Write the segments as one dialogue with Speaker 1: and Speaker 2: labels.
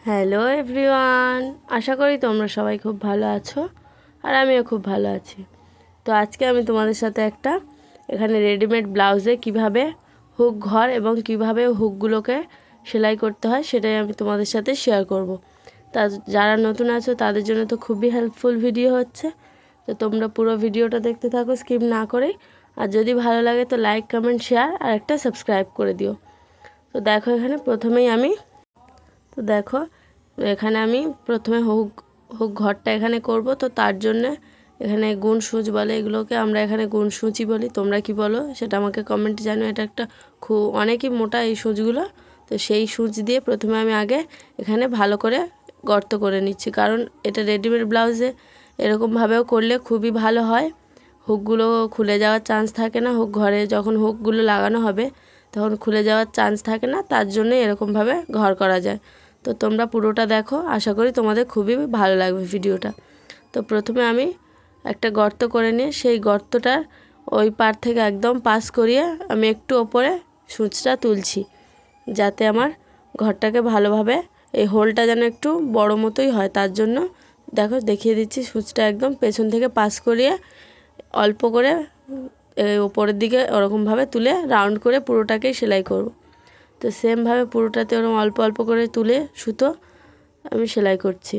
Speaker 1: Hello everyone, আশা করি তোমরা সবাই খুব ভালো আছো আর আমিও খুব ভালো আছি। তো আজকে আমি তোমাদের সাথে একটা এখানে রেডিমেড ব্লাউজে কিভাবে হুক ঘর এবং কিভাবে হুকগুলোকে সেলাই করতে হয় সেটাই আমি তোমাদের সাথে শেয়ার করব। তা যারা নতুন আছো তাদের জন্য তো খুবই হেল্পফুল ভিডিও হচ্ছে। তো তোমরা পুরো ভিডিওটা দেখতে থাকো স্কিপ না করেই। আর যদি ভালো লাগে তো লাইক, কমেন্ট, শেয়ার আর একটা সাবস্ক্রাইব করে দিও। তো দেখো এখানে এখানে আমি প্রথমে হুক ঘরটা এখানে করব। তো তার জন্য এখানে গুণ সূচ বলে, এগুলোকে আমরা এখানে গুণ সূচি বলি, তোমরা কি বলো সেটা আমাকে কমেন্টে জানিও। এটা একটা অনেকই মোটা এই সূচগুলো। তো সেই সূচ দিয়ে প্রথমে আমি আগে এখানে ভালো করে গর্ত করে নিচ্ছি, কারণ এটা রেডিমেড ব্লাউজে এরকমভাবেও করলে খুবই ভালো হয়। হুকগুলো খুলে যাওয়ার চান্স থাকে না, ঘরে যখন হুকগুলো লাগানো হবে তখন খুলে যাওয়ার চান্স থাকে না, তার জন্য এরকমভাবে ঘর করা যায়। তো তোমরা পুরোটা দেখো, আশা করি তোমাদের খুবই ভালো লাগবে ভিডিওটা। তো প্রথমে আমি একটা গর্ত করে নিয়ে সেই গর্তটার ওই পার থেকে একদম পাস করিয়ে আমি একটু ওপরে সূচটা তুলছি, যাতে আমার ঘরটাকে ভালোভাবে এই হোলটা যেন একটু বড় মতোই হয়। তার জন্য দেখো দেখিয়ে দিচ্ছি, সূচটা একদম পেছন থেকে পাস করিয়ে অল্প করে ওপরের দিকে ওরকমভাবে তুলে রাউন্ড করে পুরোটাকেই সেলাই করব। তো সেমভাবে পুরোটাতে ওরকম অল্প অল্প করে তুলে সুতো আমি সেলাই করছি।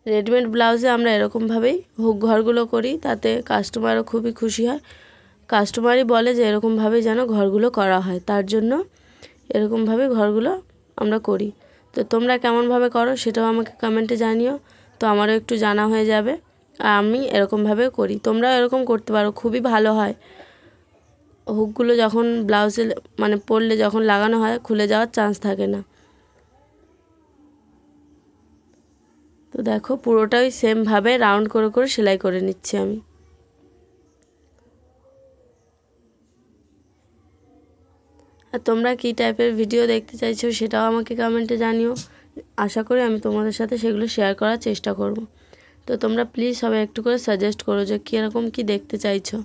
Speaker 1: রেডিমেড ব্লাউজে আমরা এরকমভাবেই হুক ঘরগুলো করি, তাতে কাস্টমারও খুবই খুশি হয়। কাস্টমারই বলে যে এরকমভাবেই যেন ঘরগুলো করা হয়, তার জন্য এরকমভাবে ঘরগুলো আমরা করি। তো তোমরা কেমনভাবে করো সেটাও আমাকে কমেন্টে জানিও, তো আমারও একটু জানা হয়ে যাবে। আর আমি এরকমভাবে করি, তোমরাও এরকম করতে পারো, খুবই ভালো হয়। হুকগুলো যখন ব্লাউজে পরলে যখন লাগানো হয় খুলে যাওয়ার চান্স থাকে না। তো দেখো পুরোটাই সেমভাবে রাউন্ড করে করে সেলাই করে নিচ্ছি আমি। আর তোমরা কী টাইপের ভিডিও দেখতে চাইছো সেটাও আমাকে কমেন্টে জানিও, আশা করি আমি তোমাদের সাথে সেগুলো শেয়ার করার চেষ্টা করব। তো তোমরা প্লিজ সবাই একটু করে সাজেস্ট করো যে কীরকম কী দেখতে চাইছো।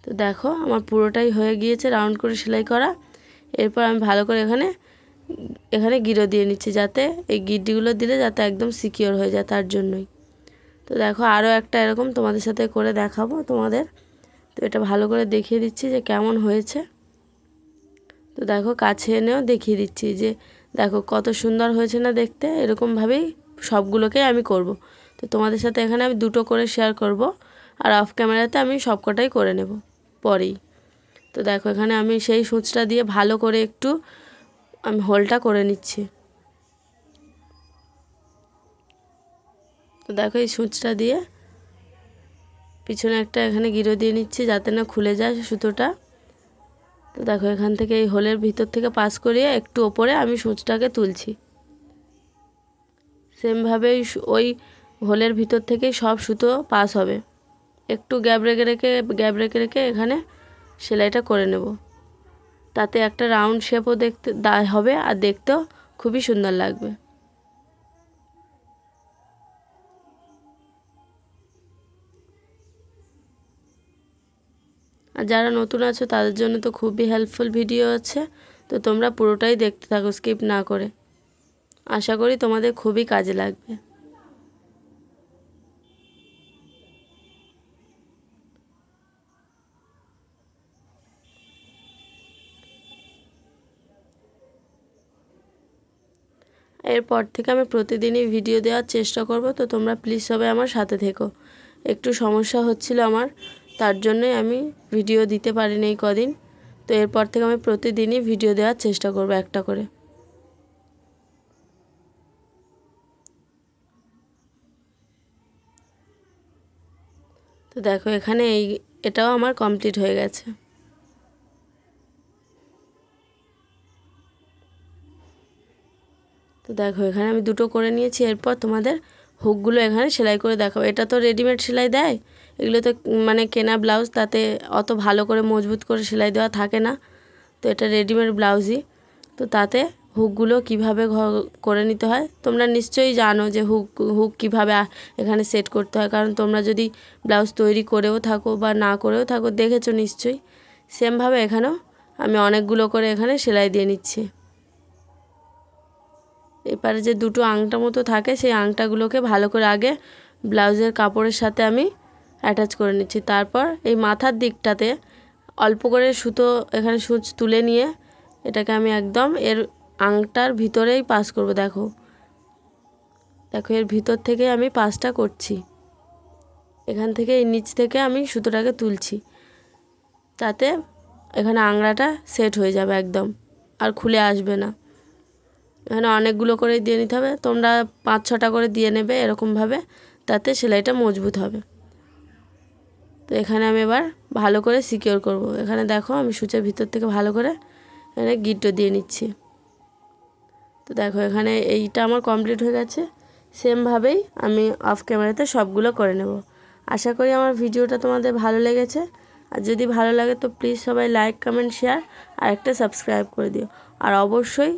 Speaker 1: তো দেখো আমার পুরোটাই হয়ে গিয়েছে রাউন্ড করে সেলাই করা। এরপর আমি ভালো করে এখানে গিরো দিয়ে নিচ্ছি, যাতে এই গিট্টিগুলো দিলে যাতে একদম সিকিওর হয়ে যায়, তার জন্যই। তো দেখো আরও একটা এরকম তোমাদের সাথে করে দেখাবো তোমাদের। তো এটা ভালো করে দেখিয়ে দিচ্ছি যে কেমন হয়েছে। তো দেখো কাছে এনেও দেখিয়ে দিচ্ছি যে দেখো কত সুন্দর হয়েছে না দেখতে। এরকমভাবেই সবগুলোকে আমি করব। তো তোমাদের সাথে এখানে আমি দুটো করে শেয়ার করব, আর অফ ক্যামেরাতে আমি সবকটাই করে নেব পরেই। তো দেখো এখানে আমি সেই সূচটা দিয়ে ভালো করে একটু আমি হোলটা করে নিচ্ছি। তো দেখো এই সূচটা দিয়ে পিছনে একটা এখানে গিরো দিয়ে নিচ্ছি, যাতে না খুলে যায় সুতোটা। তো দেখো এখান থেকে এই হোলের ভিতর থেকে পাস করিয়ে একটু ওপরে আমি সূচটাকে তুলছি। সেমভাবে ওই হোলের ভিতর থেকেই সব সুতো পাস হবে। একটু গ্যাপ রেখে রেখে এখানে সেলাইটা করে নেব, তাতে একটা রাউন্ড শেপও দেখতে হবে আর দেখতেও খুবই সুন্দর লাগবে। আর যারা নতুন আছো তাদের জন্য তো খুবই হেল্পফুল ভিডিও আছে। তো তোমরা পুরোটাই দেখতে থাকো স্কিপ না করে, আশা করি তোমাদের খুবই কাজে লাগবে। এরপর থেকে আমি প্রতিদিনই ভিডিও দেওয়ার চেষ্টা করব। তো তোমরা প্লিজ সবাই আমার সাথে থেকো। একটু সমস্যা হচ্ছিল আমার, তার জন্যই আমি ভিডিও দিতে পারিনি এই কদিন। তো এরপর থেকে আমি প্রতিদিনই ভিডিও দেওয়ার চেষ্টা করব একটা করে। তো দেখো এখানে এটাও আমার কমপ্লিট হয়ে গেছে। তো দেখো এখানে আমি দুটো করে নিয়েছি। এরপর তোমাদের হুকগুলো এখানে সেলাই করে দেখাবো। এটা তো রেডিমেড সেলাই দেয়, এগুলো তো কেনা ব্লাউজ, তাতে অত ভালো করে মজবুত করে সেলাই দেওয়া থাকে না। তো এটা রেডিমেড ব্লাউজই। তো তাতে হুকগুলো কিভাবে করে নিতে হয় তোমরা নিশ্চয়ই জানো, যে হুক কীভাবে এখানে সেট করতে হয়। কারণ তোমরা যদি ব্লাউজ তৈরি করেও থাকো বা না করেও থাকো দেখেছো নিশ্চয়ই সেমভাবে এখানেও আমি অনেকগুলো করে এখানে সেলাই দিয়ে নিচ্ছি। এবারে যে দুটো আংটা মতো থাকে সেই আংটাগুলোকে ভালো করে আগে ব্লাউজের কাপড়ের সাথে আমি অ্যাটাচ করে নিচ্ছি। তারপর এই মাথার দিকটাতে অল্প করে সুতো এখানে সূচ তুলে নিয়ে এটাকে আমি একদম এর আংটার ভিতরেই পাস করব। দেখো এর ভিতর থেকে আমি পাসটা করছি। এখান থেকে এই নিচ থেকে আমি সুতোটাকে তুলছি, তাতে এখানে আংড়াটা সেট হয়ে যাবে একদম, আর খুলে আসবে না। এখানে অনেকগুলো করে দিয়ে নিতে হবে, তোমরা 5-6টা করে দিয়ে নেবে এরকমভাবে, তাতে সেলাইটা মজবুত হবে। তো এখানে আমি এবার ভালো করে সিকিওর করব। এখানে দেখো আমি সূচের ভিতর থেকে ভালো করে এখানে গিট্টো দিয়ে নিচ্ছি। তো দেখো এখানে এইটা আমার কমপ্লিট হয়ে গেছে। সেমভাবেই আমি অফ ক্যামেরাতে সবগুলো করে নেব। আশা করি আমার ভিডিওটা তোমাদের ভালো লেগেছে। আর যদি ভালো লাগে তো প্লিজ সবাই লাইক, কমেন্ট, শেয়ার আর একটা সাবস্ক্রাইব করে দিও। আর অবশ্যই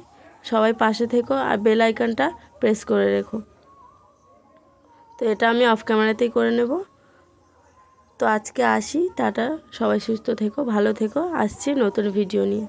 Speaker 1: সবাই পাশে থেকো আর বেল আইকনটা প্রেস করে রেখো। তো এটা আমি অফ ক্যামেরাতেই করে নেব। তো আজকে আসি, টাটা, সবাই সুস্থ থেকো, ভালো থেকো, আসছি নতুন ভিডিও নিয়ে।